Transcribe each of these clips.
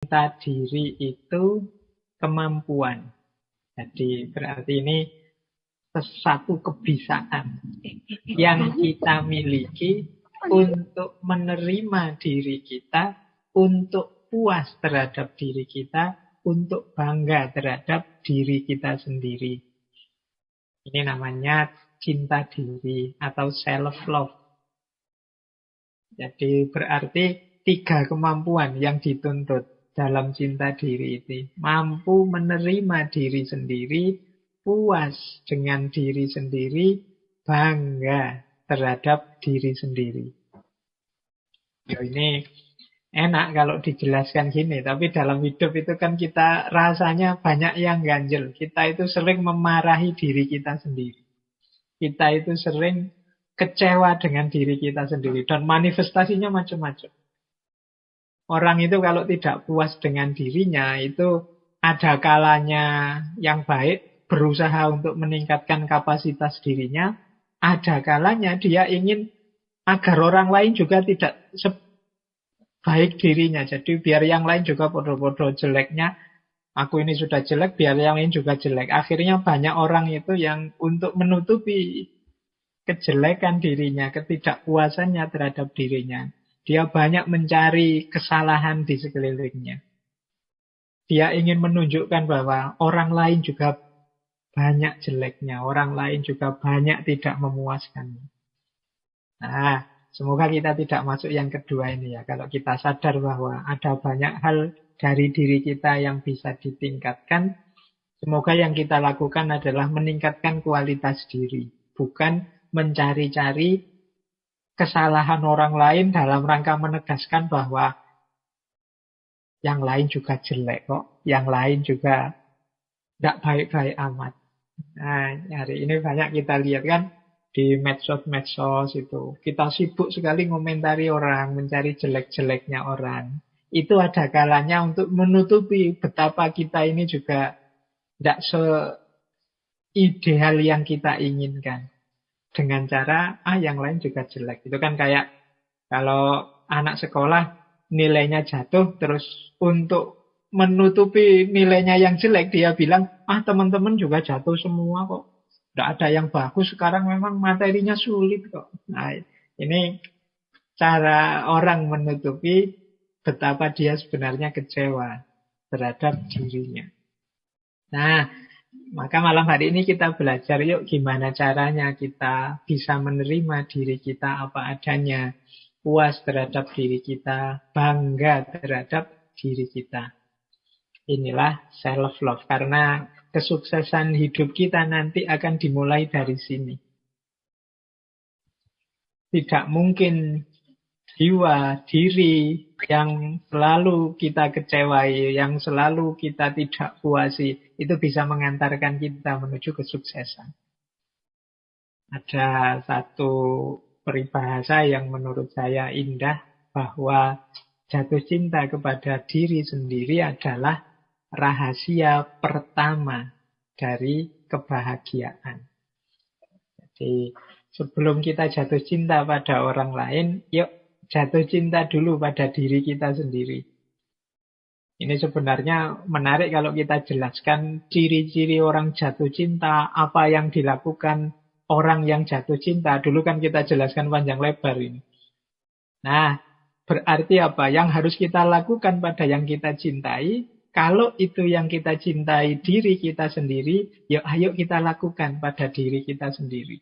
cinta diri itu kemampuan. Jadi berarti ini satu kebiasaan yang kita miliki untuk menerima diri kita, untuk puas terhadap diri kita, untuk bangga terhadap diri kita sendiri. Ini namanya cinta diri atau self-love. Jadi berarti 3 kemampuan yang dituntut dalam cinta diri itu. Mampu menerima diri sendiri, puas dengan diri sendiri, bangga terhadap diri sendiri. Ya ini enak kalau dijelaskan gini, tapi dalam hidup itu kan kita rasanya banyak yang ganjel. Kita itu sering memarahi diri kita sendiri. Kita itu sering kecewa dengan diri kita sendiri. Dan manifestasinya macam-macam. Orang itu kalau tidak puas dengan dirinya, itu ada kalanya yang baik berusaha untuk meningkatkan kapasitas dirinya. Ada kalanya dia ingin agar orang lain juga tidak sebaik dirinya. Jadi biar yang lain juga bodoh-bodoh jeleknya. Aku ini sudah jelek, biar yang lain juga jelek. Akhirnya banyak orang itu yang untuk menutupi kejelekan dirinya, ketidakpuasannya terhadap dirinya, dia banyak mencari kesalahan di sekelilingnya. Dia ingin menunjukkan bahwa orang lain juga banyak jeleknya, orang lain juga banyak tidak memuaskannya. Nah, semoga kita tidak masuk yang kedua ini ya. Kalau kita sadar bahwa ada banyak hal dari diri kita yang bisa ditingkatkan, semoga yang kita lakukan adalah meningkatkan kualitas diri, bukan mencari-cari kesalahan orang lain dalam rangka menegaskan bahwa yang lain juga jelek kok, yang lain juga tidak baik-baik amat. Nah, hari ini banyak kita lihat kan di medsos-medsos itu. Kita sibuk sekali ngomentari orang, mencari jelek-jeleknya orang. Itu ada kalanya untuk menutupi betapa kita ini juga tidak se-ideal yang kita inginkan. Dengan cara, yang lain juga jelek. Itu kan kayak kalau anak sekolah nilainya jatuh, terus untuk menutupi nilainya yang jelek, dia bilang, teman-teman juga jatuh semua kok. Tidak ada yang bagus, sekarang memang materinya sulit kok. Nah, ini cara orang menutupi betapa dia sebenarnya kecewa terhadap dirinya. Nah, maka malam hari ini kita belajar yuk gimana caranya kita bisa menerima diri kita apa adanya, puas terhadap diri kita, bangga terhadap diri kita. Inilah self-love, karena kesuksesan hidup kita nanti akan dimulai dari sini. Tidak mungkin jiwa, diri yang selalu kita kecewai, yang selalu kita tidak puasi, itu bisa mengantarkan kita menuju kesuksesan. Ada satu peribahasa yang menurut saya indah, bahwa jatuh cinta kepada diri sendiri adalah rahasia pertama dari kebahagiaan. Jadi sebelum kita jatuh cinta pada orang lain, yuk jatuh cinta dulu pada diri kita sendiri. Ini sebenarnya menarik kalau kita jelaskan ciri-ciri orang jatuh cinta, apa yang dilakukan orang yang jatuh cinta. Dulu kan kita jelaskan panjang lebar ini. Nah, berarti apa? Yang harus kita lakukan pada yang kita cintai, kalau itu yang kita cintai diri kita sendiri, yuk ayo kita lakukan pada diri kita sendiri.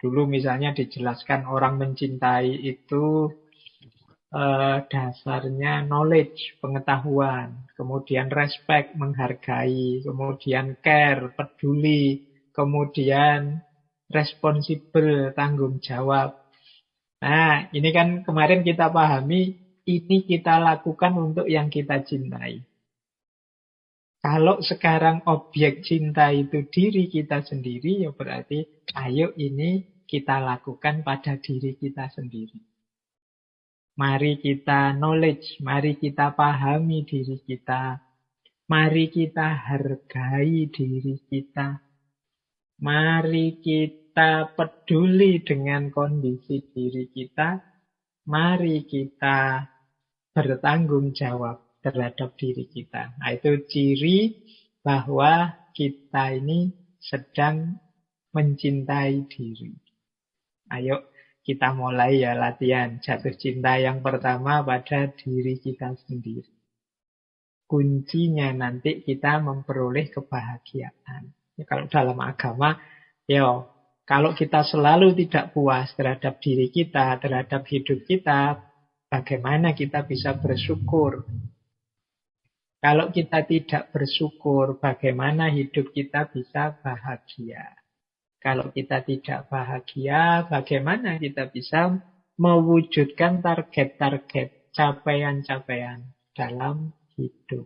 Dulu misalnya dijelaskan orang mencintai itu dasarnya knowledge, pengetahuan, kemudian respect, menghargai, kemudian care, peduli, kemudian responsible, tanggung jawab. Nah, ini kan kemarin kita pahami, ini kita lakukan untuk yang kita cintai. Kalau sekarang objek cinta itu diri kita sendiri, ya berarti ayo ini kita lakukan pada diri kita sendiri. Mari kita knowledge, mari kita pahami diri kita. Mari kita hargai diri kita. Mari kita peduli dengan kondisi diri kita. Mari kita bertanggung jawab terhadap diri kita. Nah, itu ciri bahwa kita ini sedang mencintai diri. Ayo kita mulai ya latihan jatuh cinta yang pertama pada diri kita sendiri. Kuncinya nanti kita memperoleh kebahagiaan. Ya, kalau dalam agama, ya kalau kita selalu tidak puas terhadap diri kita, terhadap hidup kita, bagaimana kita bisa bersyukur? Kalau kita tidak bersyukur, bagaimana hidup kita bisa bahagia? Kalau kita tidak bahagia, bagaimana kita bisa mewujudkan target-target, capaian-capaian dalam hidup?